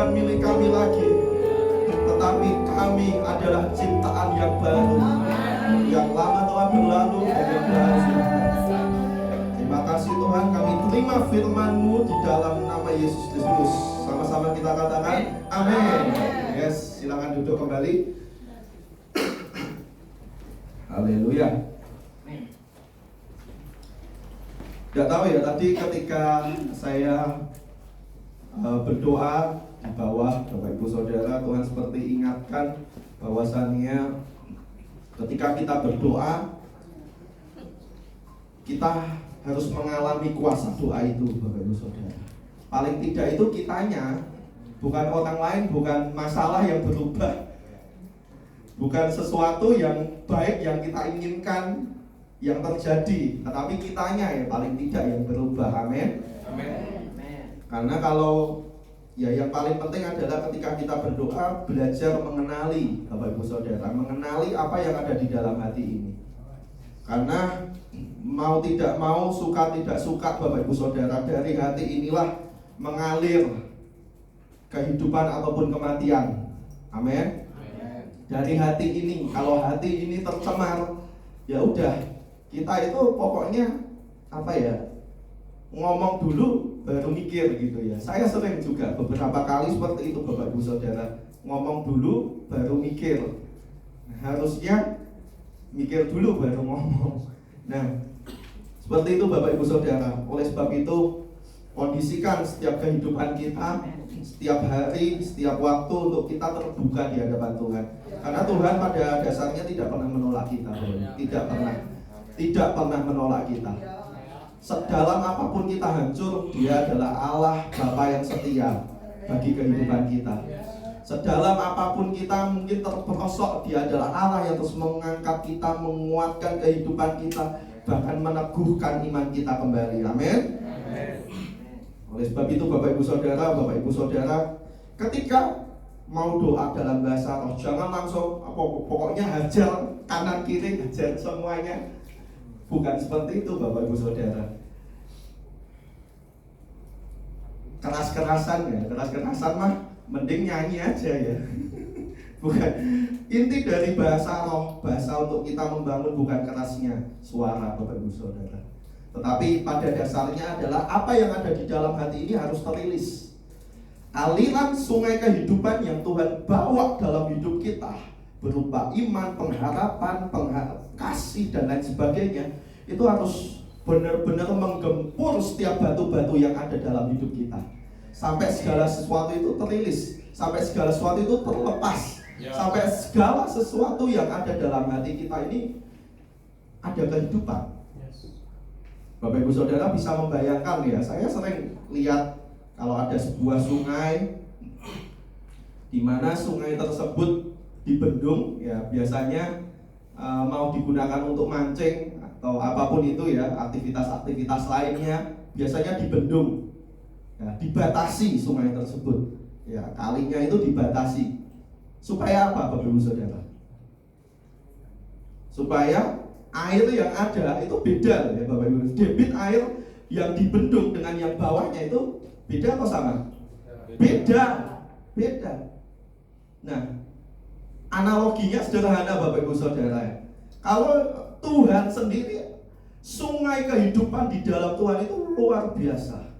bukan milik kami lagi, tetapi kami adalah ciptaan yang baru. Yang lama telah berlalu dan yang baru. Terima kasih Tuhan, kami terima firman-Mu di dalam nama Yesus Kristus. Sama-sama kita katakan amin. Yes, silakan duduk kembali. Haleluya. Gak tahu ya, tadi ketika saya berdoa di bawah, Bapak Ibu Saudara, Tuhan seperti ingatkan bahwasannya ketika kita berdoa, kita harus mengalami kuasa doa itu, Bapak Ibu Saudara. Paling tidak itu kitanya, bukan orang lain, bukan masalah yang berubah, bukan sesuatu yang baik yang kita inginkan yang terjadi, tetapi kitanya ya paling tidak yang berubah. Amin. Karena kalau ya yang paling penting adalah ketika kita berdoa, belajar mengenali, Bapak Ibu Saudara, mengenali apa yang ada di dalam hati ini. Karena mau tidak mau, suka tidak suka, Bapak Ibu Saudara, dari hati inilah mengalir kehidupan ataupun kematian. Amin. Dari hati ini, kalau hati ini tercemar, ya udah, kita itu pokoknya apa ya, ngomong dulu baru mikir gitu ya. Saya sering juga beberapa kali seperti itu, Bapak Ibu Saudara, ngomong dulu baru mikir. Harusnya mikir dulu baru ngomong. Nah, seperti itu Bapak Ibu Saudara. Oleh sebab itu, kondisikan setiap kehidupan kita, setiap hari, setiap waktu untuk kita terbuka di hadapan Tuhan. Karena Tuhan pada dasarnya tidak pernah menolak kita, tidak pernah menolak kita. Sedalam apapun kita hancur, Dia adalah Allah Bapa yang setia bagi kehidupan kita. Sedalam apapun kita mungkin terperosok, Dia adalah Allah yang terus mengangkat kita, menguatkan kehidupan kita, bahkan meneguhkan iman kita kembali. Amin. Oleh sebab itu Bapak Ibu Saudara, ketika mau doa dalam bahasa roh, jangan langsung pokoknya hajar kanan kiri, hajar semuanya. Bukan seperti itu Bapak Ibu Saudara. Keras-kerasan mah mending nyanyi aja ya. Bukan. Inti dari bahasa roh, bahasa untuk kita membangun bukan kerasnya suara Bapak Ibu Saudara, tetapi pada dasarnya adalah apa yang ada di dalam hati ini harus terilis. Aliran sungai kehidupan yang Tuhan bawa dalam hidup kita berupa iman, pengharapan, kasih dan lain sebagainya, itu harus benar-benar menggempur setiap batu-batu yang ada dalam hidup kita, sampai segala sesuatu itu terilis, sampai segala sesuatu itu terlepas, sampai segala sesuatu yang ada dalam hati kita ini ada kehidupan. Bapak Ibu Saudara bisa membayangkan ya, saya sering lihat kalau ada sebuah sungai di mana sungai tersebut dibendung, ya biasanya mau digunakan untuk mancing atau apapun itu ya, aktivitas-aktivitas lainnya biasanya dibendung, ya, dibatasi sungai tersebut, ya kalinya itu dibatasi supaya apa Bapak Ibu Saudara? Supaya air yang ada itu beda ya Bapak Ibu. Debit air yang dibendung dengan yang bawahnya itu beda atau sama? Beda. Nah, analoginya sederhana Bapak Ibu Saudara. Kalau Tuhan sendiri, sungai kehidupan di dalam Tuhan itu luar biasa.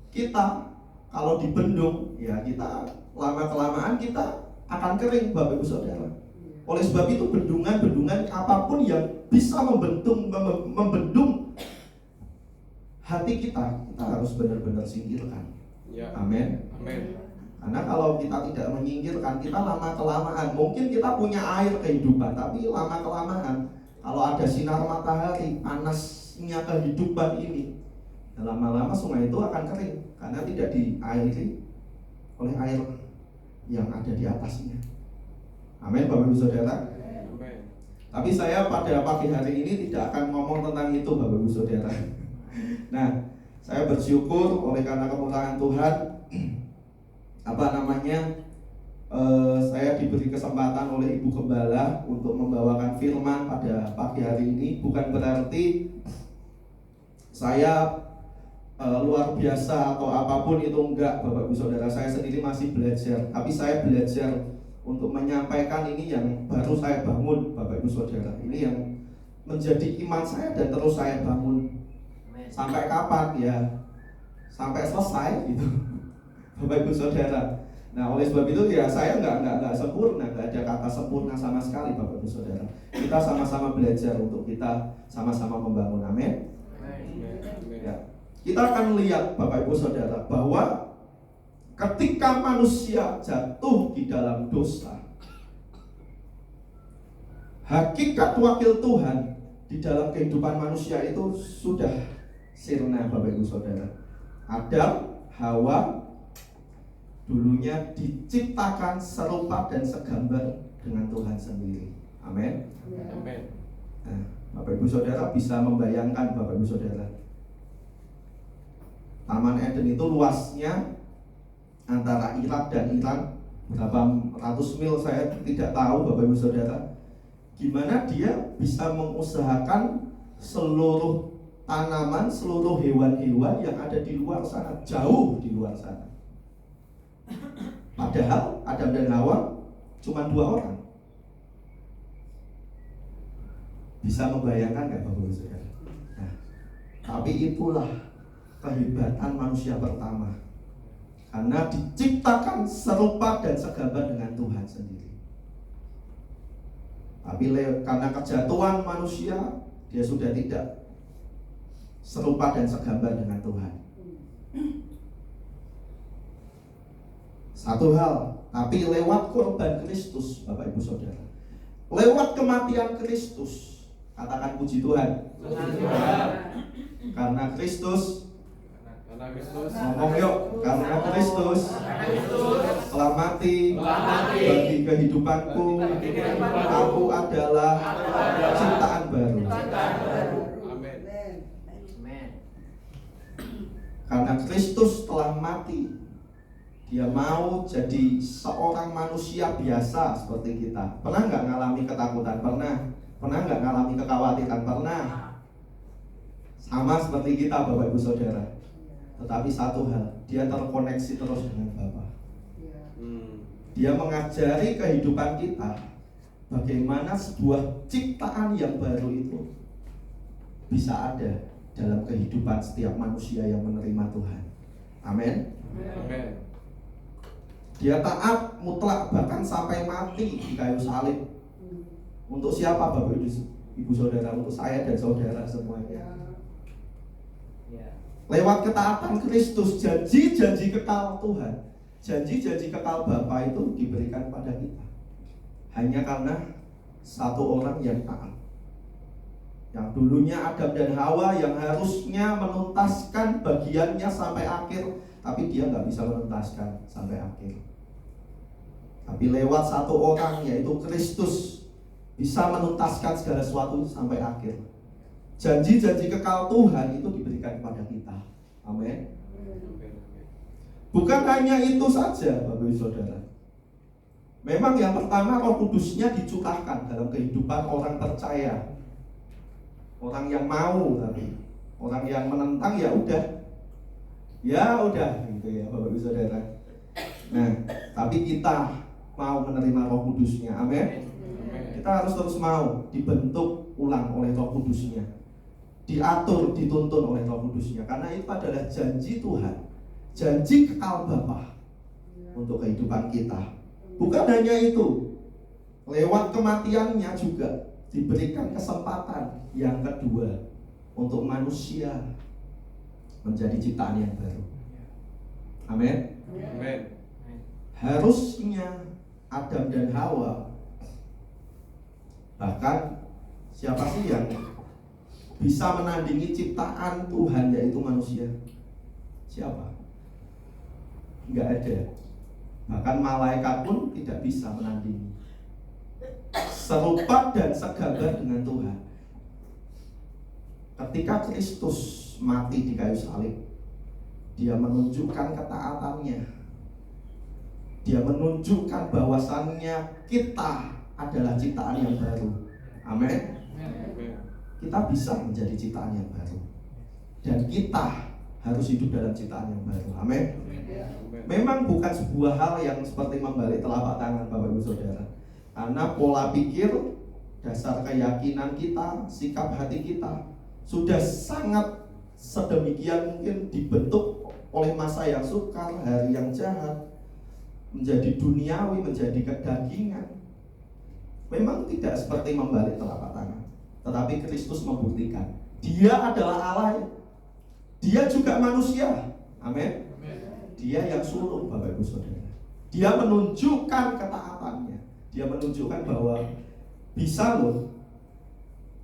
Kita kalau dibendung, ya kita lama-kelamaan kita akan kering Bapak Ibu Saudara. Oleh sebab itu bendungan-bendungan apapun yang bisa membendung hati kita harus benar-benar singkirkan. Amin. Karena kalau kita tidak menyingkirkan, kita lama-kelamaan, mungkin kita punya air kehidupan, tapi lama-kelamaan kalau ada sinar matahari, panasnya kehidupan ini, lama-lama sungai itu akan kering karena tidak diairi oleh air yang ada di atasnya. Amin Bapak Ibu Saudara. Tapi saya pada pagi hari ini tidak akan ngomong tentang itu Bapak Ibu Saudara. Nah, saya bersyukur oleh karena kemurahan Tuhan, saya diberi kesempatan oleh Ibu Gembala untuk membawakan firman pada pagi hari ini. Bukan berarti saya luar biasa atau apapun itu, enggak Bapak Ibu Saudara. Saya sendiri masih belajar, tapi saya belajar untuk menyampaikan ini yang baru saya bangun Bapak Ibu Saudara. Ini yang menjadi iman saya dan terus saya bangun. Sampai kapan ya? Sampai selesai gitu Bapak Ibu Saudara. Nah, oleh sebab itu ya saya nggak sempurna, nggak ada kata sempurna sama sekali Bapak Ibu Saudara. Kita sama-sama belajar untuk kita sama-sama membangun. Amin. Ya. Kita akan lihat Bapak Ibu Saudara bahwa ketika manusia jatuh di dalam dosa, hakikat wakil Tuhan di dalam kehidupan manusia itu sudah sirna Bapak Ibu Saudara. Adam, Hawa dulunya diciptakan serupa dan segambar dengan Tuhan sendiri. Amin. Amin. Nah, Bapak Ibu Saudara bisa membayangkan Bapak Ibu Saudara, Taman Eden itu luasnya antara Irak dan Iran berapa ratus mil, saya tidak tahu Bapak Ibu Saudara. Gimana dia bisa mengusahakan seluruh tanaman, seluruh hewan-hewan yang ada di luar sana, jauh di luar sana. Padahal Adam dan Hawa cuma 2 orang. Bisa membayangkan nggak Bapak Ibu Saudara? Nah, tapi itulah kehebatan manusia pertama, karena diciptakan serupa dan segambar dengan Tuhan sendiri. Tapi karena kejatuhan manusia, dia sudah tidak serupa dan segambar dengan Tuhan. Satu hal, tapi lewat korban Kristus Bapak Ibu Saudara, lewat kematian Kristus, katakan puji Tuhan. Karena Kristus, ngomong yuk, karena Kristus telah mati bagi kehidupanku, aku adalah ciptaan baru. Karena Kristus telah mati, Dia mau jadi seorang manusia biasa seperti kita. Pernah nggak ngalami ketakutan? Pernah. Pernah nggak ngalami kekhawatiran? Pernah. Sama seperti kita Bapak Ibu Saudara. Tetapi satu hal, dia terkoneksi terus dengan Bapa. Dia mengajari kehidupan kita bagaimana sebuah ciptaan yang baru itu bisa ada dalam kehidupan setiap manusia yang menerima Tuhan. Amin. Amin. Dia taat mutlak bahkan sampai mati di kayu salib. Untuk siapa Bapak Ibu Saudara? Untuk saya dan saudara semuanya. Lewat ketaatan Kristus, janji-janji kekal Tuhan, janji-janji kekal Bapa itu diberikan pada kita hanya karena satu orang yang taat. Yang dulunya Adam dan Hawa yang harusnya menuntaskan bagiannya sampai akhir, tapi dia nggak bisa menuntaskan sampai akhir. Tapi lewat satu orang, yaitu Kristus, bisa menuntaskan segala sesuatu sampai akhir. Janji-janji kekal Tuhan itu diberikan kepada kita. Amin. Bukan hanya itu saja Bapak Ibu Saudara. Memang yang pertama, Roh Kudusnya dicurahkan dalam kehidupan orang percaya. Orang yang mau, tapi orang yang menentang ya udah gitu ya Bapak Ibu Saudara. Nah, tapi kita mau menerima Roh Kudusnya. Amin. Kita harus terus mau dibentuk ulang oleh Roh Kudusnya, diatur, dituntun oleh Roh Kudusnya, karena itu adalah janji Tuhan, janji kekal Bapa untuk kehidupan kita. Bukan hanya itu, lewat kematiannya juga diberikan kesempatan yang kedua untuk manusia menjadi ciptaan yang baru. Amin. Amin. Harusnya Adam dan Hawa, bahkan siapa sih yang bisa menandingi ciptaan Tuhan, yaitu manusia? Siapa? Enggak ada. Bahkan malaikat pun tidak bisa menandingi. Serupa dan segambar dengan Tuhan. Ketika Kristus mati di kayu salib, Dia menunjukkan ketaatannya. Dia menunjukkan bahwasannya kita adalah ciptaan yang baru. Amin. Kita bisa menjadi ciptaan yang baru. Dan kita harus hidup dalam ciptaan yang baru. Amin. Memang bukan sebuah hal yang seperti membalik telapak tangan Bapak Ibu Saudara. Karena pola pikir, dasar keyakinan kita, sikap hati kita sudah sangat sedemikian mungkin dibentuk oleh masa yang sukar, hari yang jahat, menjadi duniawi, menjadi kedagingan. Memang tidak seperti membalik telapak tangan, tetapi Kristus membuktikan Dia adalah Allah. Dia juga manusia. Amin. Dia yang sulung Bapak Ibu Saudara. Dia menunjukkan ketaatannya. Dia menunjukkan bahwa bisa loh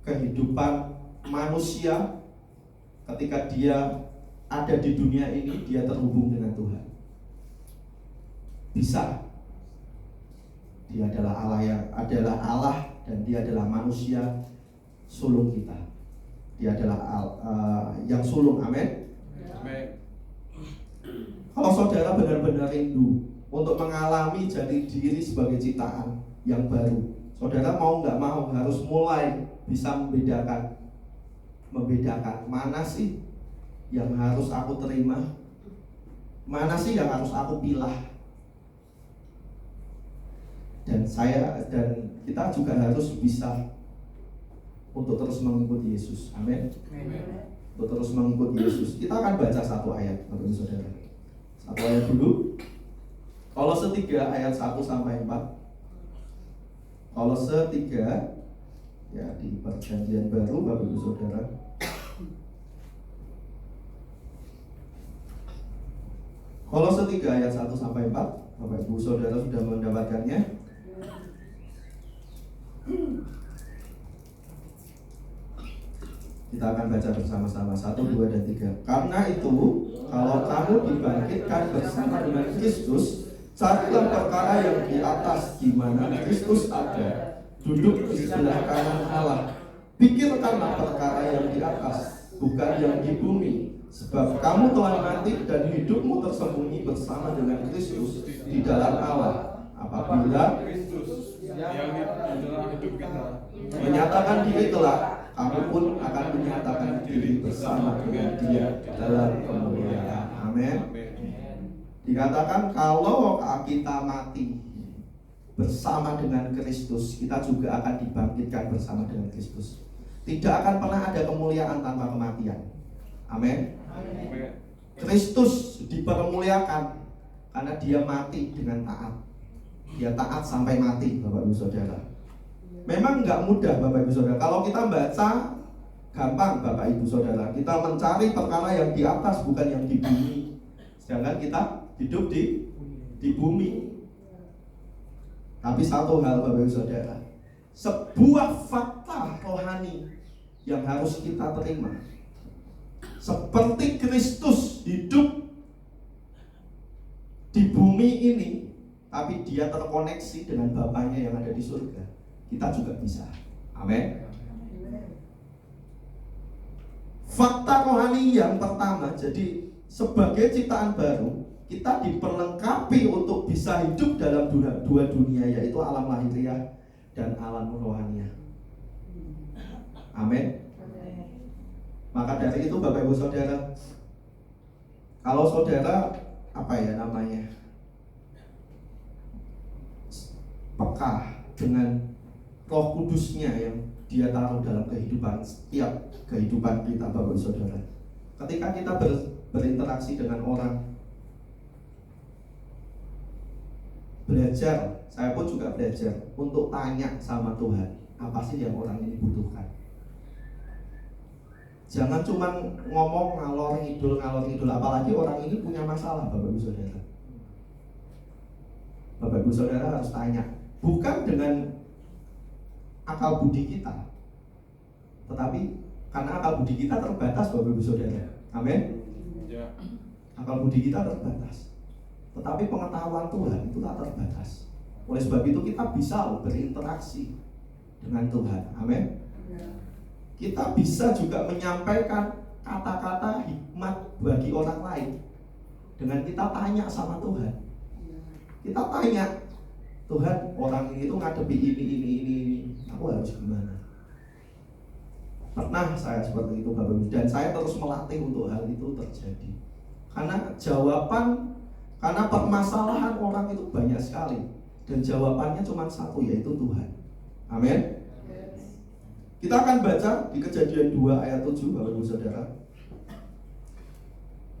kehidupan manusia ketika dia ada di dunia ini, dia terhubung dengan Tuhan. Bisa. Dia adalah Allah dan dia adalah manusia sulung kita. Dia adalah yang sulung. Amin. Kalau saudara benar-benar rindu untuk mengalami jati diri sebagai ciptaan yang baru, saudara mau nggak mau harus mulai bisa membedakan mana sih yang harus aku terima, mana sih yang harus aku pilah. Dan kita juga harus bisa untuk terus mengikuti Yesus. Amin. Untuk terus mengikuti Yesus. Kita akan baca satu ayat, Bapak Ibu Saudara. Satu ayat dulu. Kolose 3 ayat 1 sampai 4. Kolose 3 ya di perjanjian baru Bapak Ibu Saudara. Kolose 3 ayat 1 sampai 4. Bapak Ibu Saudara sudah mendapatkannya? Kita akan baca bersama-sama 1, 2, dan 3. Karena itu, kalau kamu dibangkitkan bersama dengan Kristus, carilah perkara yang di atas, di mana Kristus ada, duduk di sebelah kanan Allah. Pikirkanlah perkara yang di atas, bukan yang di bumi. Sebab kamu telah mati dan hidupmu tersembunyi bersama dengan Kristus di dalam Allah. Apabila Kristus yang adalah hidup kita menyatakan diri kelak, kamu pun akan menyatakan diri bersama dengan Dia dalam kemuliaan. Amin. Dikatakan kalau kita mati bersama dengan Kristus, kita juga akan dibangkitkan bersama dengan Kristus. Tidak akan pernah ada kemuliaan tanpa kematian. Amin. Kristus dipermuliakan karena Dia mati dengan taat. Dia taat sampai mati, Bapak Ibu Saudara. Memang nggak mudah, Bapak Ibu Saudara. Kalau kita baca gampang, Bapak Ibu Saudara. Kita mencari perkara yang di atas, bukan yang di bumi. Sedangkan kita hidup di bumi. Tapi satu hal, Bapak Ibu Saudara, sebuah fakta rohani yang harus kita terima. Seperti Kristus hidup di bumi ini, tapi Dia terkoneksi dengan Bapaknya yang ada di surga. Kita juga bisa. Amin. Fakta rohani yang pertama, jadi sebagai ciptaan baru, kita diperlengkapi untuk bisa hidup dalam dua dunia, yaitu alam lahiriah dan alam rohaniah. Amin. Maka dari itu Bapak Ibu Saudara, kalau saudara peka dengan Roh Kudusnya yang Dia taruh dalam setiap kehidupan kita, Bapak Ibu Saudara. Ketika kita berinteraksi dengan orang, belajar, saya pun juga belajar untuk tanya sama Tuhan, apa sih yang orang ini butuhkan. Jangan cuma ngomong ngalor ngidul, apalagi orang ini punya masalah, Bapak Ibu Saudara. Bapak Ibu Saudara harus tanya, bukan dengan akal budi kita, tetapi karena akal budi kita terbatas, Bapak Ibu Saudara. Amin. Akal budi kita terbatas, tetapi pengetahuan Tuhan itu tak terbatas. Oleh sebab itu kita bisa berinteraksi dengan Tuhan. Amin. Kita bisa juga menyampaikan kata-kata hikmat bagi orang lain dengan kita tanya sama Tuhan. Kita tanya, Tuhan, orang ini tuh ngadepi ini, aku harus gimana? Pernah saya seperti itu Bapak Ibu, dan saya terus melatih untuk hal itu terjadi. Karena permasalahan orang itu banyak sekali, dan jawabannya cuma satu, yaitu Tuhan. Amin. Kita akan baca di Kejadian 2 ayat 7 Bapak Ibu Saudara.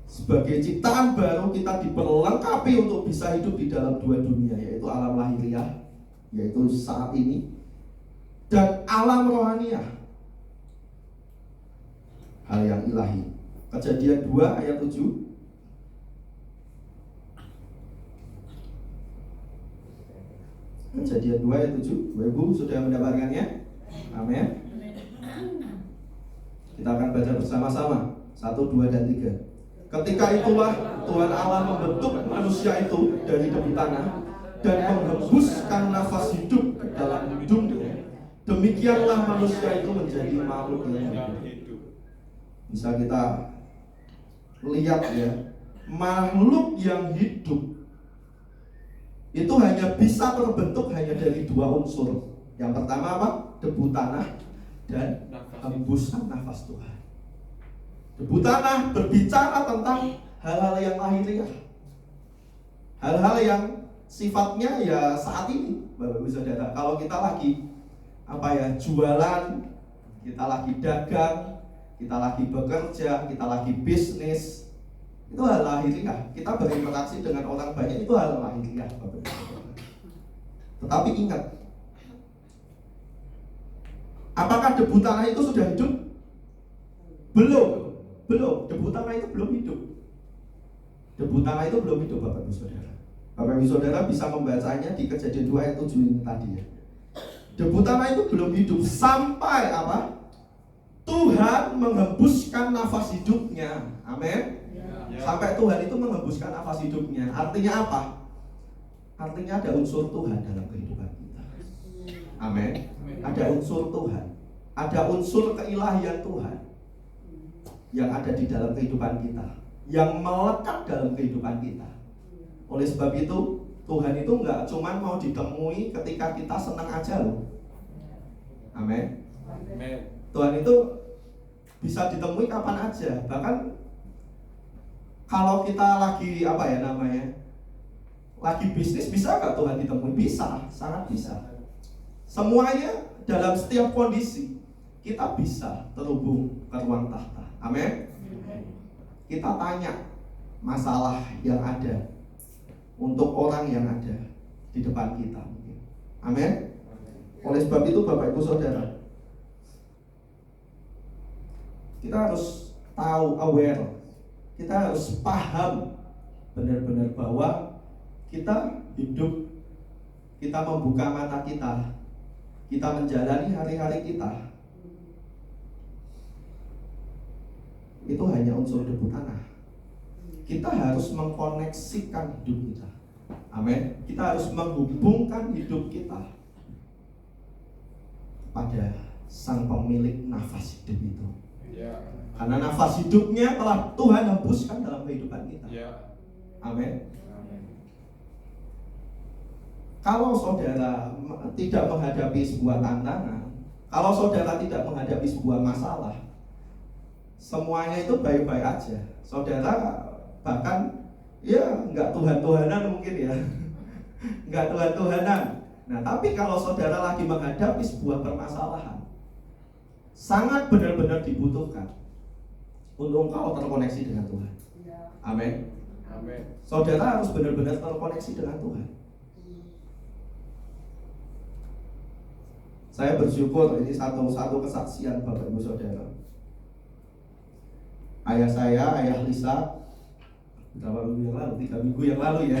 Sebagai ciptaan baru kita diperlengkapi untuk bisa hidup di dalam dua dunia, yaitu alam lahiriah, yaitu saat ini, dan alam rohaniah, hal yang ilahi. Kejadian 2 ayat 7. Kejadian 2 ayat 7. Bapak Ibu sudah mendapatkannya? Amin. Kita akan baca bersama-sama. 1, 2, dan 3. Ketika itulah Tuhan Allah membentuk manusia itu dari debu tanah dan menghembuskan nafas hidup ke dalam hidungnya. Demikianlah manusia itu menjadi makhluk yang hidup. Bisa kita lihat ya, makhluk yang hidup itu hanya bisa terbentuk hanya dari dua unsur. Yang pertama apa? Debu tanah dan hembusan nafas Tuhan. Debu tanah berbicara tentang hal-hal yang lahiriah, hal-hal yang sifatnya ya saat ini, Bapak Ibu Saudara. Kalau kita lagi jualan, kita lagi dagang, kita lagi bekerja, kita lagi bisnis, itu hal lahiriah. Kita berinteraksi dengan orang banyak, itu hal lahiriah, Bapak Ibu Saudara. Tetapi ingat, apakah debu tanah itu sudah hidup? Belum. Debu tanah itu belum hidup. Debu tanah itu belum hidup, Bapak Ibu Saudara. Bapak Ibu Saudara bisa membacanya di Kejadian 2 ayat 7 ini tadi ya. Debu tanah itu belum hidup sampai apa? Tuhan menghembuskan nafas hidupnya. Amin. Ya. Sampai Tuhan itu menghembuskan nafas hidupnya. Artinya apa? Artinya ada unsur Tuhan dalam kehidupan kita. Amin. Ada unsur Tuhan. Ada unsur keilahian Tuhan yang ada di dalam kehidupan kita, yang melekat dalam kehidupan kita. Oleh sebab itu, Tuhan itu nggak cuma mau ditemui ketika kita senang aja loh. Amin. Tuhan itu bisa ditemui kapan aja. Bahkan kalau kita lagi lagi bisnis, bisa nggak Tuhan ditemui? Bisa, sangat bisa. Semuanya dalam setiap kondisi kita bisa terhubung ke ruang tahta. Amin. Kita tanya masalah yang ada untuk orang yang ada di depan kita. Amin. Oleh sebab itu Bapak Ibu Saudara, kita harus tahu, aware, kita harus paham benar-benar bahwa kita hidup, kita membuka mata kita menjalani hari-hari kita, itu hanya unsur debu tanah. Kita harus mengkoneksikan hidup kita. Amin. Kita harus menghubungkan hidup kita pada Sang Pemilik nafas hidup itu. Ya. Karena nafas hidupnya telah Tuhan hembuskan dalam kehidupan kita. Ya. Amin. Kalau saudara tidak menghadapi sebuah tantangan, kalau saudara tidak menghadapi sebuah masalah, semuanya itu baik-baik aja. Saudara bahkan ya nggak Tuhan-Tuhanan mungkin ya. Nggak Tuhan-Tuhanan. Nah, tapi kalau saudara lagi menghadapi sebuah permasalahan, sangat benar-benar dibutuhkan untuk engkau terkoneksi dengan Tuhan. Amin. Amin. Saudara harus benar-benar terkoneksi dengan Tuhan. Saya bersyukur ini satu kesaksian Bapak Ibu Saudara. Ayah saya, Ayah Lisa, beberapa minggu yang lalu, 3 minggu yang lalu ya,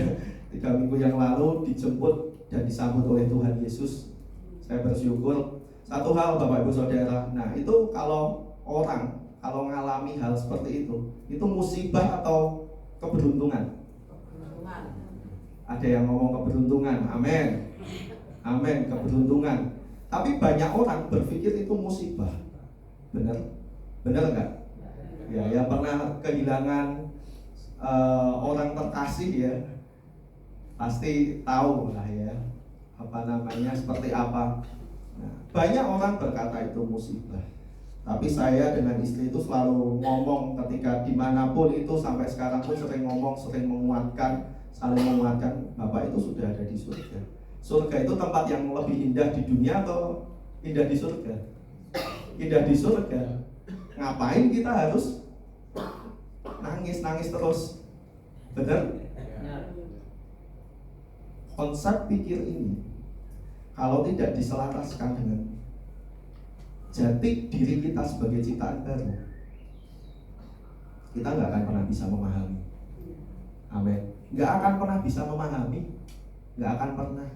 3 minggu yang lalu dijemput dan disambut oleh Tuhan Yesus. Saya bersyukur. Satu hal Bapak Ibu Saudara, nah itu kalau mengalami hal seperti itu musibah atau keberuntungan? Ada yang ngomong keberuntungan, amin. Amin, keberuntungan. Tapi banyak orang berpikir itu musibah. Benar enggak? Ya, yang pernah kehilangan orang terkasih ya, pasti tahu lah ya seperti apa. Nah, banyak orang berkata itu musibah. Tapi saya dengan istri itu selalu ngomong ketika dimanapun itu, sampai sekarang pun sering ngomong, sering menguatkan, saling menguatkan, Bapak itu sudah ada di surga. Surga itu tempat yang lebih indah di dunia atau indah di surga? Indah di surga. Ngapain kita harus nangis terus? Benar? Konsep pikir ini kalau tidak diselaraskan dengan jati diri kita sebagai ciptaan baru, kita nggak akan pernah bisa memahami. Amin. Nggak akan pernah bisa memahami, nggak akan pernah.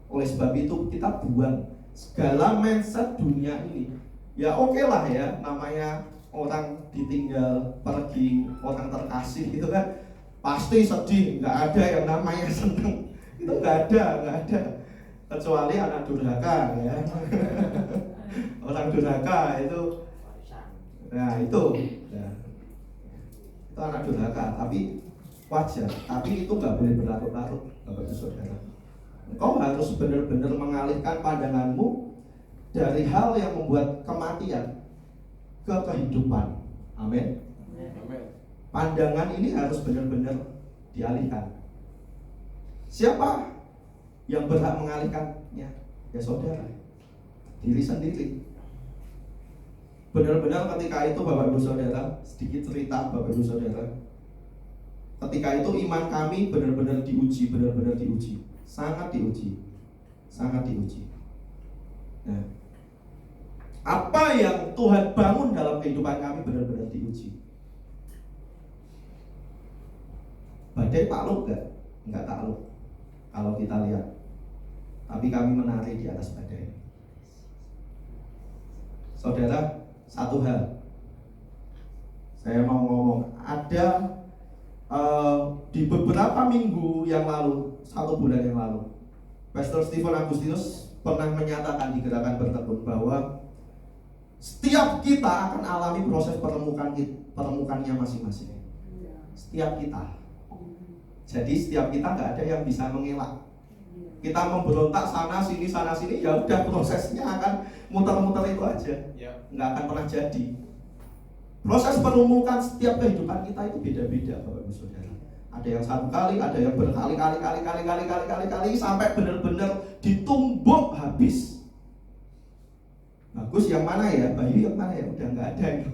Oleh sebab itu kita buang segala mindset dunia ini. Ya oke lah ya, namanya orang ditinggal pergi, orang terkasih gitu kan, pasti sedih. Nggak ada yang namanya seneng. Itu nggak ada. Kecuali anak durhaka ya. Orang durhaka itu, nah itu anak durhaka, tapi wajar. Tapi itu nggak boleh berlarut-larut, Bapak Ibu Saudara. Engkau harus benar-benar mengalihkan pandanganmu dari hal yang membuat kematian ke kehidupan. Amin. Pandangan ini harus benar-benar dialihkan. Siapa yang berhak mengalihkannya? Ya saudara, diri sendiri. Benar-benar ketika itu Bapak Ibu Saudara, sedikit cerita Bapak Ibu Saudara, ketika itu iman kami benar-benar diuji, sangat diuji. Nah, apa yang Tuhan bangun dalam kehidupan kami benar-benar diuji. Badai takluk gak? Enggak takluk kalau kita lihat. Tapi kami menari di atas badai. Saudara, satu hal saya mau ngomong, ada di beberapa minggu yang lalu, 1 bulan yang lalu, Pastor Stephen Agustinus pernah menyatakan di gerakan bertekun bahwa setiap kita akan alami proses peremukannya masing-masing. Setiap kita. Jadi setiap kita nggak ada yang bisa mengelak. Kita memberontak sana sini, ya udah, prosesnya akan muter-muter itu aja, nggak akan pernah jadi. Proses perumukan setiap kehidupan kita itu beda-beda, Bapak Ibu Saudara. Ada yang 1 kali, ada yang berkali-kali, sampai benar-benar ditumbuk habis. Bagus yang mana ya, Bayu yang mana ya, udah nggak ada itu.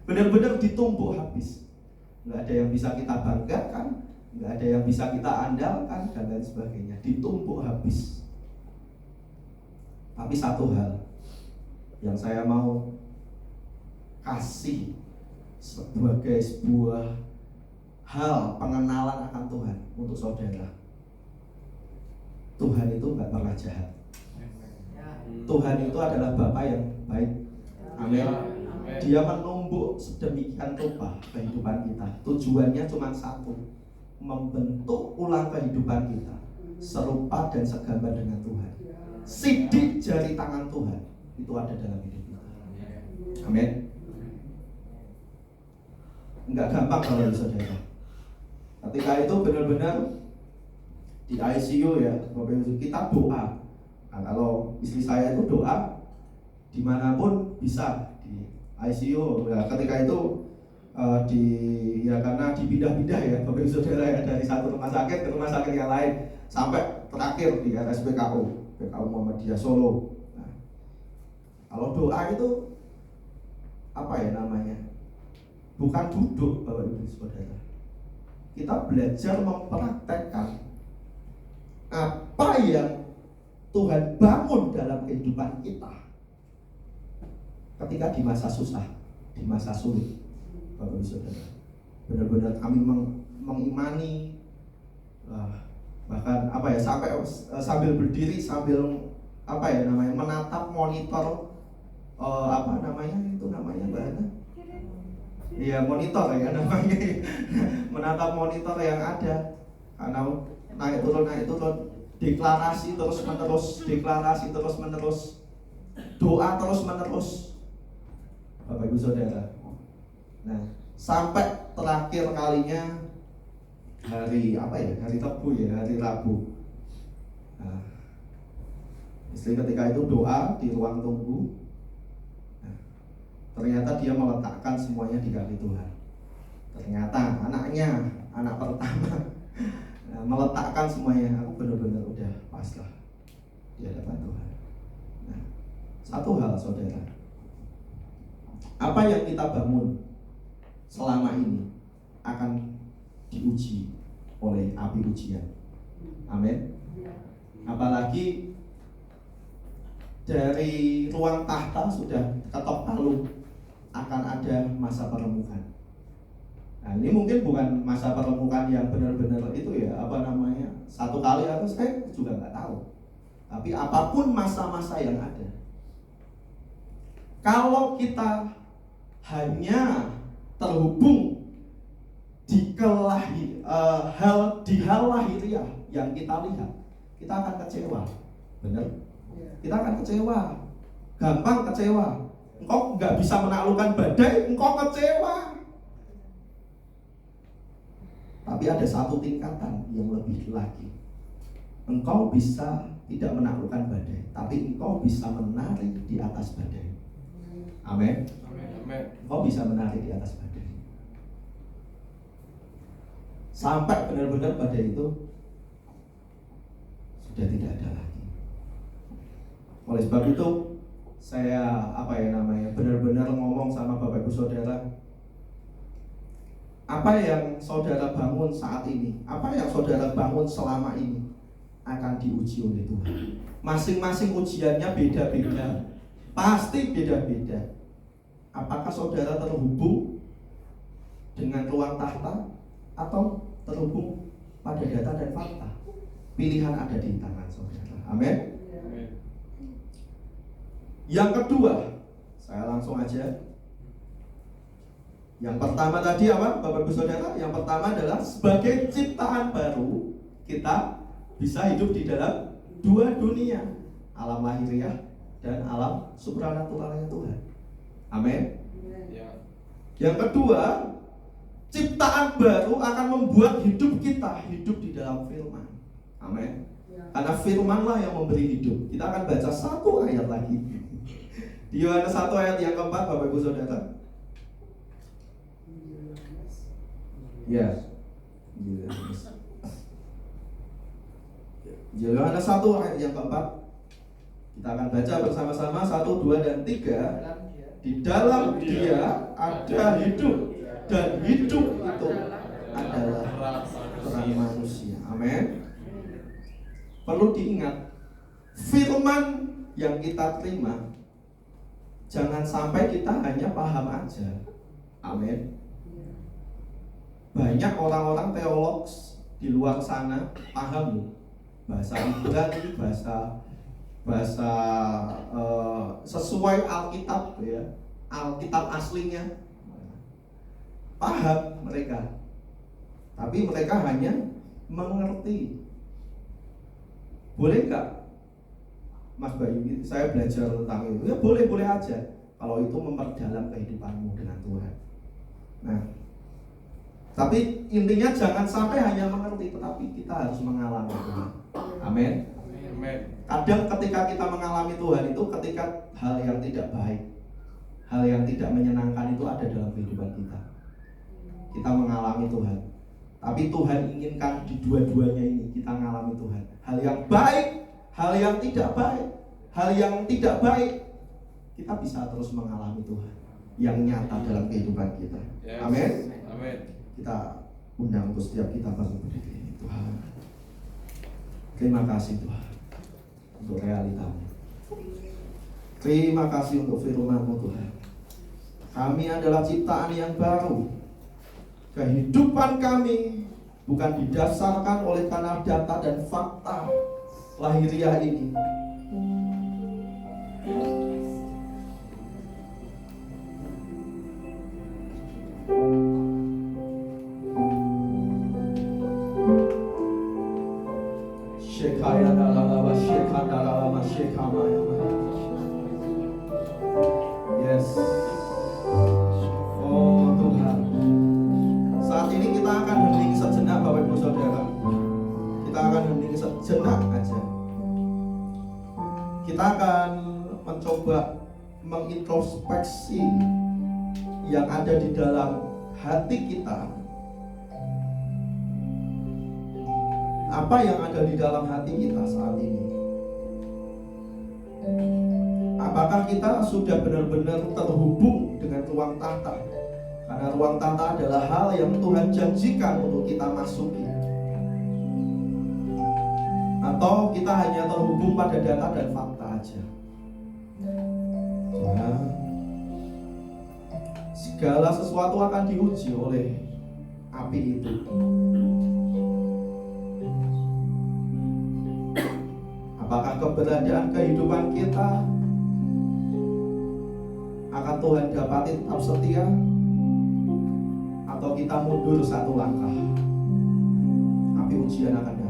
Benar-benar ditumbuk habis. Nggak ada yang bisa kita banggakan, nggak ada yang bisa kita andalkan, dan lain sebagainya. Ditumpuk habis. Tapi satu hal yang saya mau kasih sebagai sebuah hal pengenalan akan Tuhan untuk saudara. Tuhan itu nggak pernah jahat. Tuhan itu adalah Bapa yang baik. Amin. Dia menumbuk sedemikian rupa kehidupan kita. Tujuannya cuma satu, membentuk ulang kehidupan kita serupa dan segambar dengan Tuhan. Sidik jari tangan Tuhan itu ada dalam hidup kita. Amin. Enggak gampang kalau saudara. Ketika itu benar-benar di ICU ya, kita doa. Nah, kalau istri saya itu doa dimanapun bisa di ICU. Ya, ketika itu karena dipindah-pindah ya, Bapak Ibu Saudara ya, dari satu rumah sakit ke rumah sakit yang lain sampai terakhir di RSPKU Muhammadiyah Solo. Nah, kalau doa itu apa ya namanya? Bukan duduk, Bapak Ibu Saudara. Kita belajar mempraktekkan apa yang Tuhan bangun dalam kehidupan kita ketika di masa susah, di masa sulit. Bapak Ibu Saudara, benar-benar kami mengimani, bahkan apa ya, sambil berdiri, sambil apa ya namanya, menatap monitor, apa namanya itu namanya bahasa, iya monitor ya namanya, menatap monitor yang ada, karena naik turun, deklarasi terus menerus, doa terus menerus, Bapak Ibu Saudara. Nah, sampai terakhir kalinya hari Rabu. Nah, istri ketika itu doa di ruang tunggu. Nah, Ternyata dia meletakkan semuanya di kaki Tuhan. Ternyata anaknya, anak pertama meletakkan semuanya. Aku benar-benar udah pas lah di hadapan Tuhan. Nah, satu hal saudara, apa yang kita bangun selama ini akan diuji oleh api ujian. Amin. Apalagi dari ruang tahta sudah ketok palu, akan ada masa perempukan. Nah, ini mungkin bukan masa perempukan yang benar-benar itu ya, apa namanya, satu kali atau saya juga nggak tahu. Tapi apapun masa-masa yang ada, kalau kita hanya terhubung di hal lahiriah yang kita lihat, kita akan kecewa, benar? Kita akan kecewa, gampang kecewa. Engkau nggak bisa menaklukkan badai, engkau kecewa. Tapi ada satu tingkatan yang lebih lagi. Engkau bisa tidak menaklukkan badai, tapi engkau bisa menari di atas badai. Amin. Engkau bisa menari di atas badai. Sampai benar-benar badai itu sudah tidak ada lagi. Oleh sebab itu saya benar-benar ngomong sama Bapak Ibu Saudara, apa yang saudara bangun saat ini, apa yang saudara bangun selama ini akan diuji oleh Tuhan. Masing-masing ujiannya beda-beda, pasti beda-beda. Apakah saudara terhubung dengan ruang tahta atau terhubung pada data dan fakta? Pilihan ada di tangan saudara. Amin. Yang kedua, saya langsung aja. Yang pertama tadi apa, Bapak Ibu Saudara? Yang pertama adalah sebagai ciptaan baru, kita bisa hidup di dalam dua dunia, alam lahiriah dan alam supranaturalnya Tuhan. Amin. Yang kedua, ciptaan baru akan membuat hidup kita hidup di dalam firman. Amin. Karena firmanlah yang memberi hidup. Kita akan baca satu ayat lagi di Yohanes 1 ayat yang keempat, Bapak Ibu Saudara. Ya, Yohanes 1 ayat yang keempat. Kita akan baca bersama-sama 1, 2, dan 3. Di dalam Dia ada hidup, dan hidup itu adalah terang manusia. Amin. Perlu diingat, firman yang kita terima jangan sampai kita hanya paham aja. Amin. Banyak orang-orang teolog di luar sana paham bahasa Ibrani, bahasa sesuai Alkitab ya, Alkitab aslinya paham mereka, tapi mereka hanya mengerti. Boleh nggak, Mas Bayu, saya belajar tentang itu? Ya boleh-boleh aja, kalau itu memperdalam kehidupanmu dengan Tuhan. Nah, tapi intinya jangan sampai hanya mengerti, tetapi kita harus mengalami Tuhan. Amin. Kadang ketika kita mengalami Tuhan itu ketika hal yang tidak baik, hal yang tidak menyenangkan itu ada dalam kehidupan kita. Kita mengalami Tuhan. Tapi Tuhan inginkan di dua-duanya ini kita mengalami Tuhan. Hal yang baik, hal yang tidak baik. Hal yang tidak baik, kita bisa terus mengalami Tuhan yang nyata dalam kehidupan kita. Amin. Amin. Kita undang untuk setiap kita bangun berdiri. Tuhan, terima kasih Tuhan untuk realitamu. Terima kasih untuk firman-Mu Tuhan. Kami adalah ciptaan yang baru. Kehidupan kami bukan didasarkan oleh tanah data dan fakta lahiriah ini. Yes. Oh Tuhan, saat ini kita akan hening sejenak Bapak Ibu Saudara. Kita akan hening sejenak aja. Kita akan mencoba mengintrospeksi yang ada di dalam hati kita. Apa yang ada di dalam hati kita saat ini? Apakah kita sudah benar-benar terhubung dengan ruang tahta? Karena ruang tahta adalah hal yang Tuhan janjikan untuk kita masuki. Atau kita hanya terhubung pada data dan fakta aja. Nah, segala sesuatu akan diuji oleh api itu. Apakah keberadaan kehidupan kita akan Tuhan dapati tetap setia, atau kita mundur satu langkah? Api ujian akan datang.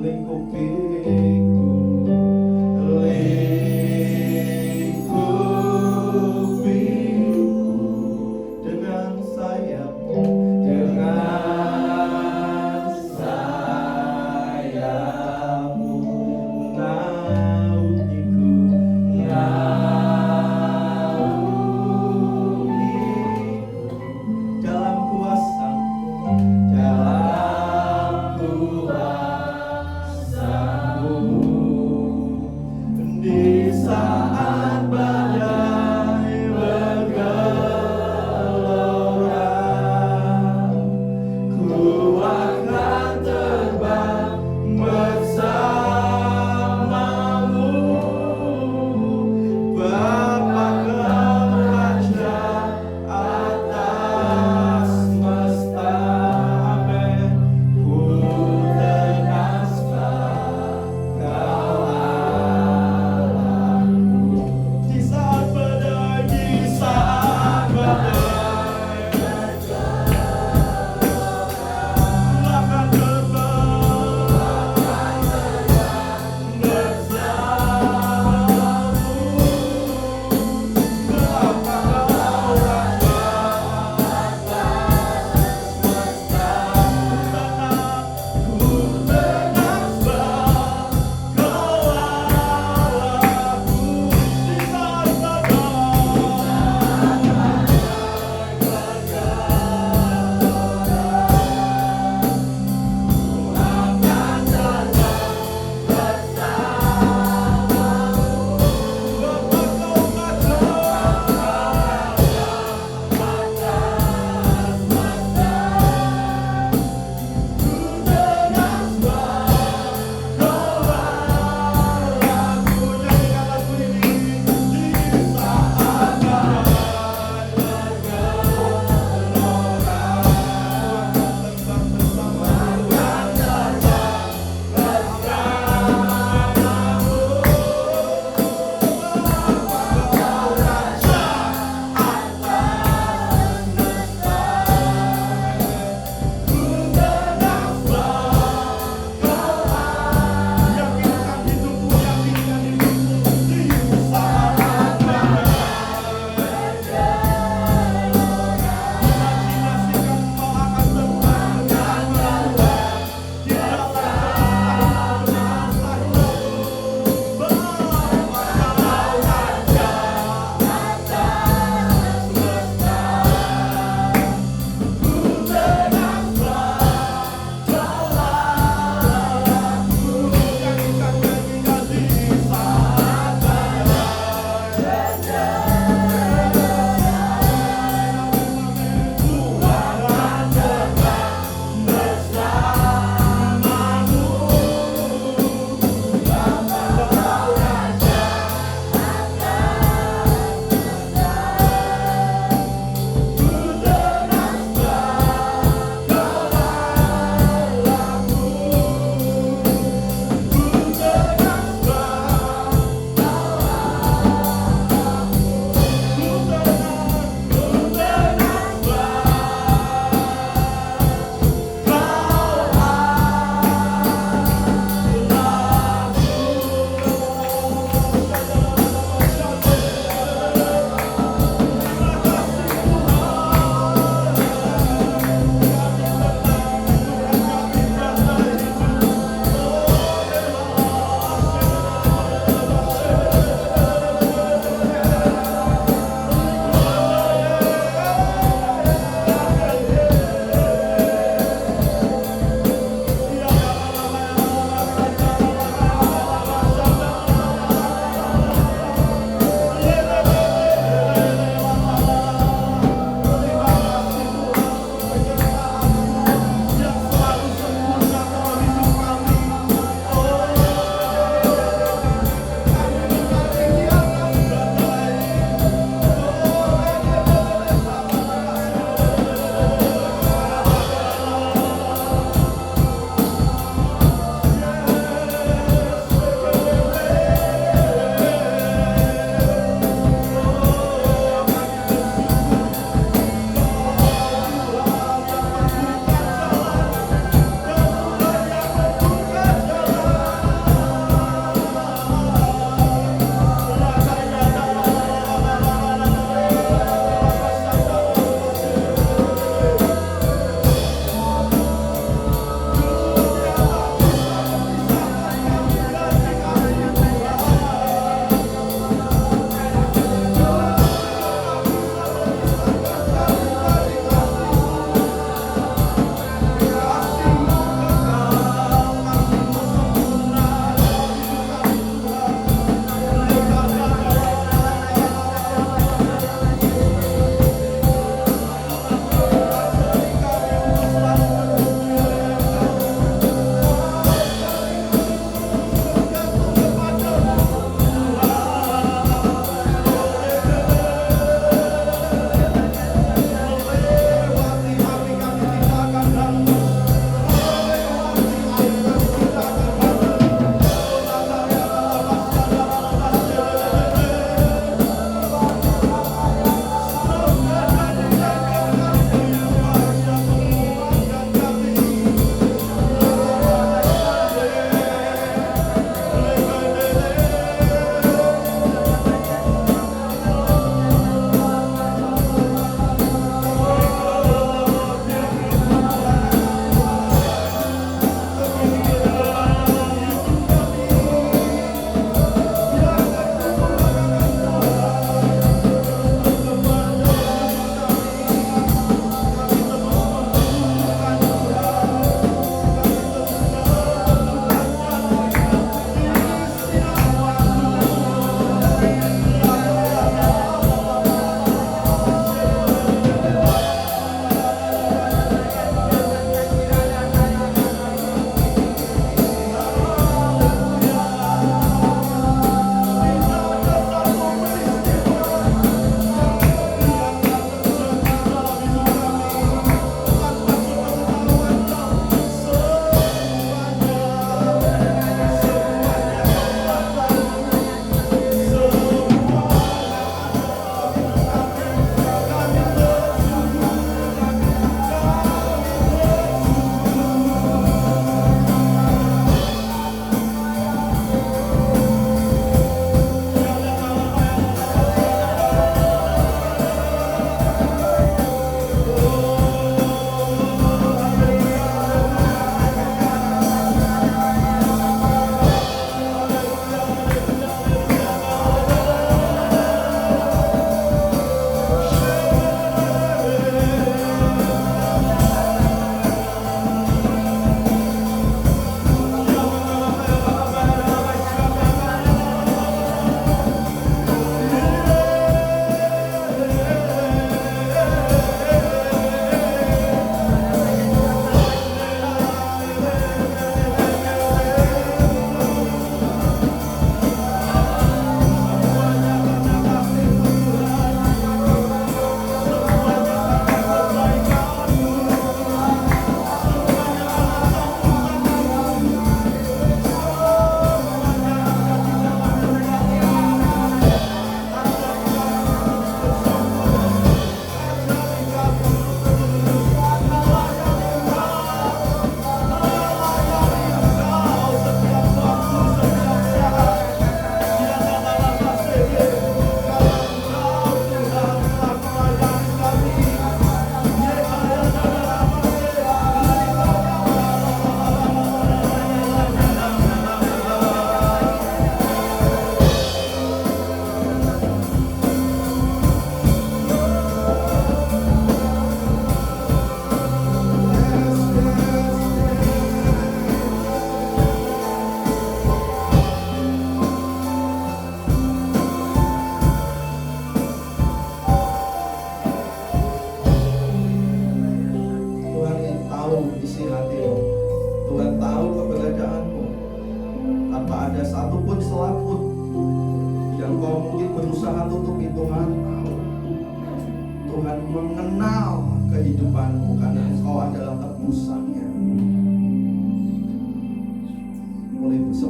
Lingkupi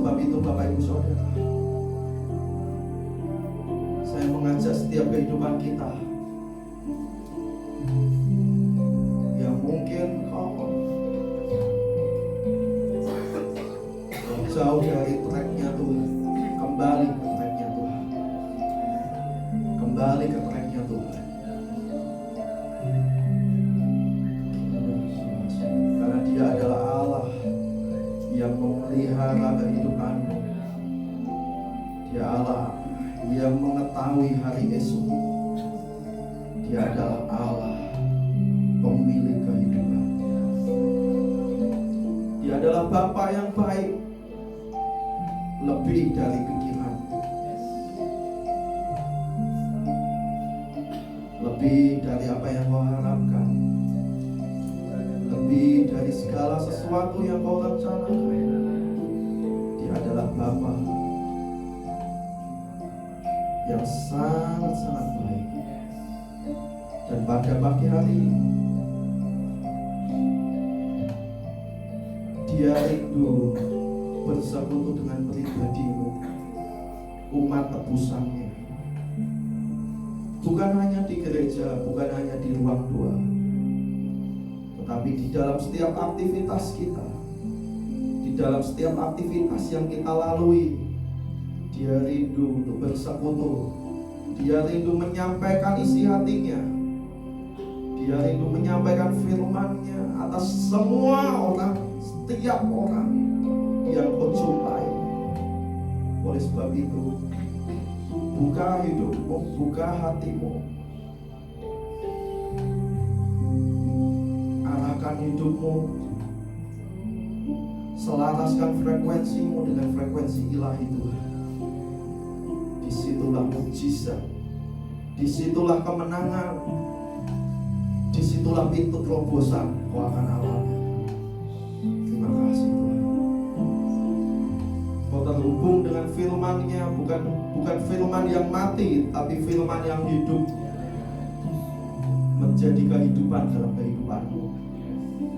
sebab itu Bapak Ibu Saudara, saya mengajak setiap kehidupan kita yang mungkin kau jauh dari tracknya Tuhan, kembali ke tracknya Tuhan, kembali ke tracknya Tuhan. Karena Dia adalah Allah yang memelihara kehidupanmu. Dia Allah yang mengetahui hari esok. Dia adalah Allah pemilik kehidupan. Dia adalah Bapa yang baik, lebih dari pikiran, lebih dari apa yang kau harapkan, lebih dari segala sesuatu yang kau rencanakan. Dia adalah Bapa yang sangat-sangat baik. Dan pada pagi hari ini Dia rindu bersekutu dengan pribadimu, umat tebusannya. Bukan hanya di gereja, bukan hanya di ruang doa, tetapi di dalam setiap aktivitas kita, di dalam setiap aktivitas yang kita lalui. Dia rindu untuk bersekutu. Dia rindu menyampaikan isi hatinya. Dia rindu menyampaikan firman-Nya atas semua orang, setiap orang yang kau jumpai. Oleh sebab itu, buka hidupmu, buka hatimu, arahkan hidupmu, selaraskan frekuensimu dengan frekuensi ilahi Tuhan. Disitulah mujizat, disitulah kemenangan, disitulah pintu terobosan kau akan alami. Terima kasih Tuhan. Kau terhubung dengan firman-Nya, bukan firman yang mati, tapi firman yang hidup, menjadi kehidupan dalam kehidupanmu.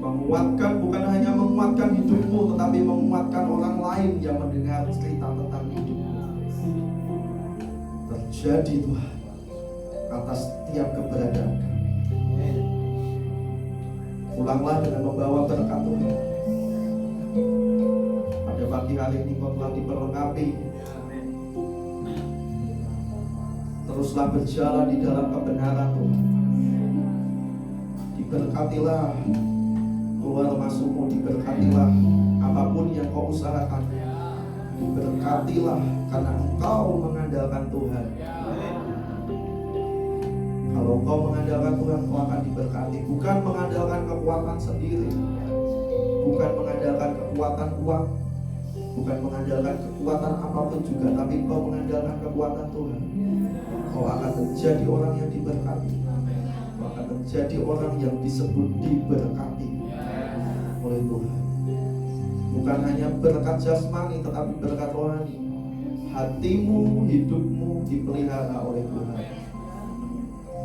Menguatkan, bukan hanya menguatkan hidupmu, tetapi menguatkan orang lain yang mendengar cerita tentang hidupmu. Terjadi Tuhan atas setiap keberadaan kami. Pulanglah dengan membawa berkat Tuhan. Pada pagi hari ini kau telah diperlengkapi. Teruslah berjalan di dalam kebenaran Tuhan. Diberkatilah keluar masukmu, diberkatilah apapun yang kau usahakan. Diberkatilah karena engkau mengandalkan Tuhan. Kalau engkau mengandalkan Tuhan, kau akan diberkati. Bukan mengandalkan kekuatan sendiri, bukan mengandalkan kekuatan uang, bukan mengandalkan kekuatan apapun juga, tapi engkau mengandalkan kekuatan Tuhan. Kau akan menjadi orang yang diberkati. Kau akan menjadi orang yang disebut diberkati oleh Tuhan. Bukan hanya berkat jasmani, tetapi berkat rohani. Hatimu, hidupmu dipelihara oleh Tuhan.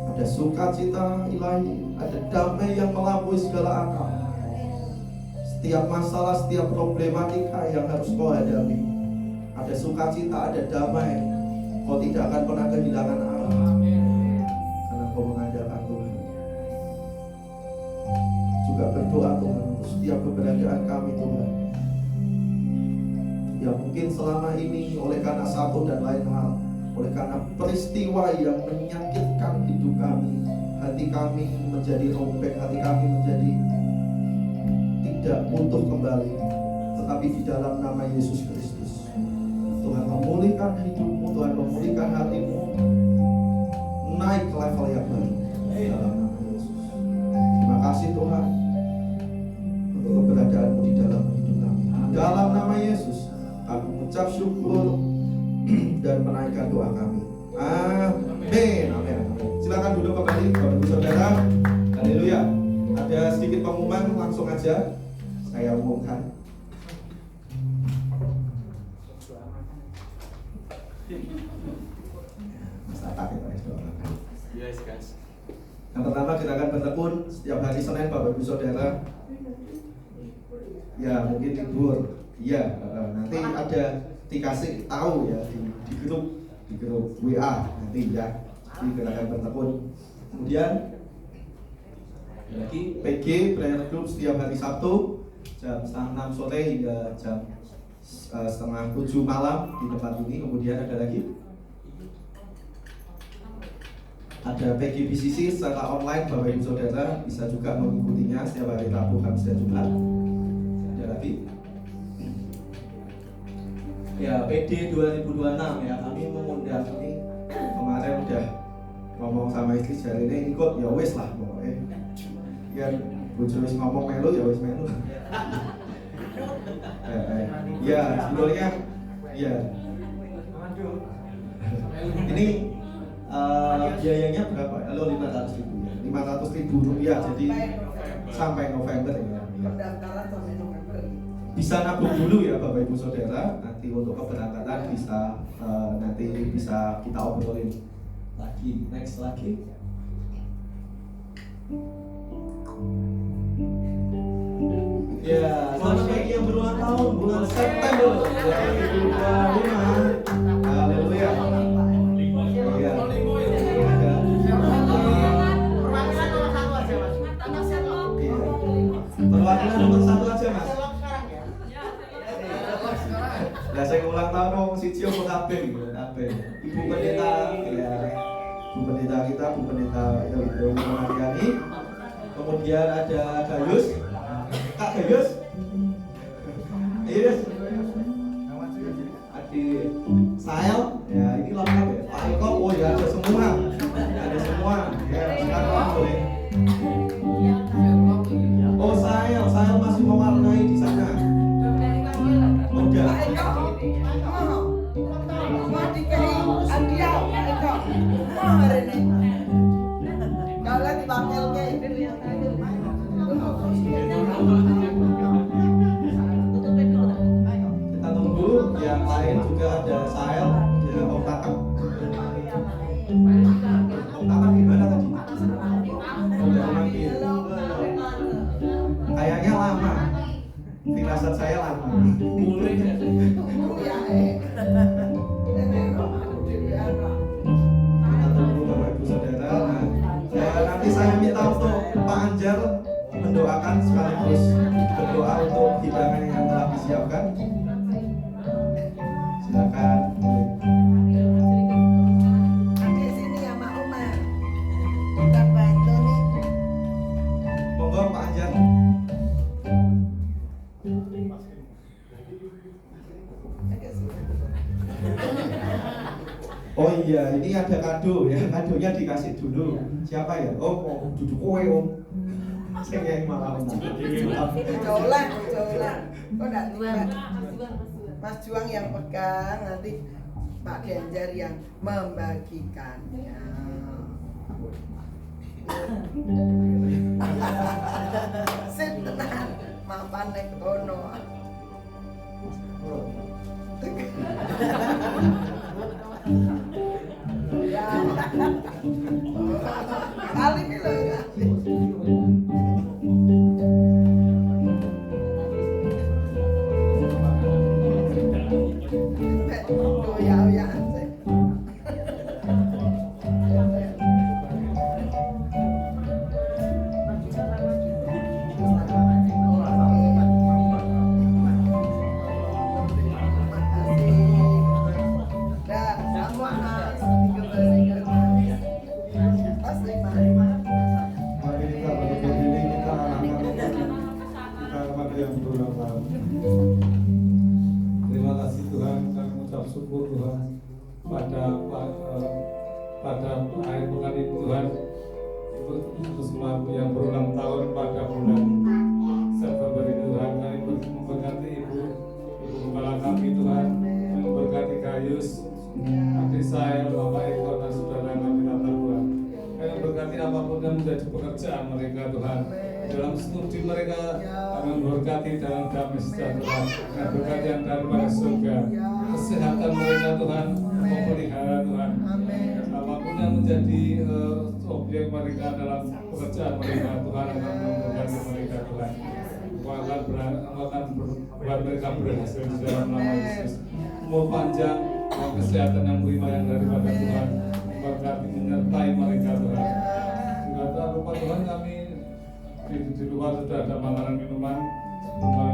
Ada sukacita ilahi, ada damai yang melampaui segala akal. Setiap masalah, setiap problematika yang harus kau hadapi, ada sukacita, ada damai. Kau tidak akan pernah kehilangan Allah, karena kau mengandalkan Tuhan. Juga berdoa Tuhan untuk setiap keberadaan kami Tuhan, yang mungkin selama ini oleh karena satu dan lain hal, oleh karena peristiwa yang menyakitkan hidup kami, hati kami menjadi robek, hati kami menjadi tidak utuh kembali. Tetapi di dalam nama Yesus Kristus, Tuhan memulihkan hidupmu, Tuhan memulihkan hatimu, naik ke level yang baru dalam nama Yesus. Terima kasih Tuhan untuk keberadaanmu di dalam hidup kami. Dalam nama Yesus kami mengucap syukur dan menaikkan doa kami. Amin. Amin. Silakan duduk kembali Bapak Ibu Saudara. Haleluya. Ada sedikit pengumuman, langsung aja saya umumkan. Yes, guys. Yang pertama kita akan bertekun setiap hari Senin Bapak Ibu Saudara. Ya mungkin libur Iya, nanti ada dikasih tahu ya di grup WA nanti ya di gerakan bertekun. Kemudian lagi PG prayer group setiap hari Sabtu jam 6 sore hingga jam setengah 7 malam di tempat ini. Kemudian ada lagi PG BCC secara online, Bapak Ibu Saudara bisa juga mengikutinya setiap hari Rabu, Kamis dan Jumat. Ada lagi ya PD 2026 ya, kami mengundang ini kemarin udah ngomong sama istri jari ini ikut ya wes lah pokoknya ya bojo wis ngomong melu ya wis melu. Ya sebetulnya ya ini biayanya berapa? Halo 500.000 ya, 500.000 rupiah jadi sampai November ya. Pendaftaran sampai November. Bisa nabung dulu ya Bapak Ibu Saudara, nanti untuk keberangkatan bisa nanti bisa kita obrolin lagi. Next lagi. Ya, selamat pagi yang berulang tahun bulan September 2025. Haleluya. Iya. Perwakilan nomor 1 aja Mas. Lah saya ulang tahun wong siji opo kabeh gitu, kabeh. Ibu pendeta ya. Bu pendeta kita, Bu pendeta Ibu Mariani. Kemudian ada Gayus. Kak Gayus. Yes. Adik Sael, ya ini lengkap ya. Pak Eko, oh ya ada semua. Ada semua. Ya, silakan boleh. Oh Sael masih mewarnai di sana. Udah. Kita tunggu yang lain juga ada Sael, ada Om Tatang. Om Tatang gimana tadi? Udah manggil. Kayaknya lama. Firasat saya lama. Nanti saya minta untuk Pak Anjar mendoakan sekaligus berdoa untuk hidangan yang telah disiapkan. Silakan. Di sini sama Oma. Kita bantu nih. Monggo Pak Anjar. Oh iya, ini ada kado ya, kadonya dikasih dulu. Siapa ya? Oh, duduk kowe Om. Saya yang malah Jolan. Kok enggak tinggal? Mas Juang yang pegang, nanti Pak Ganjar yang membagikannya. Sip tenan, mapan nek kono. Ya. Kali ini loh ya. Terima kasih Tuhan, kami mengucap syukur Tuhan pada akhir pekan ini Tuhan, untuk semua yang berulang tahun pada bulan September ini Tuhan, kami memberkati Ibu Kepala kami Tuhan, yang memberkati Gayus, adik saya, Bapak Eko dan saudara kami Tata Tuhan. Kami memberkati apapun yang menjadi pekerjaan mereka Tuhan. Dalam studi mereka kami memberkati dalam damai sejahtera, kami berkati yang daripada surga, kesehatan mereka Tuhan, memelihara Tuhan. Apapun yang menjadi objek mereka dalam pekerjaan mereka Tuhan akan memberkati mereka Tuhan. akan buat mereka berhasil di dalam nama Yesus. Umur panjang dan kesehatan yang prima yang daripada Tuhan, berkati menyertai mereka Tuhan. Juga tak lupa Tuhan, kami di luar sudah ada makanan minuman, kami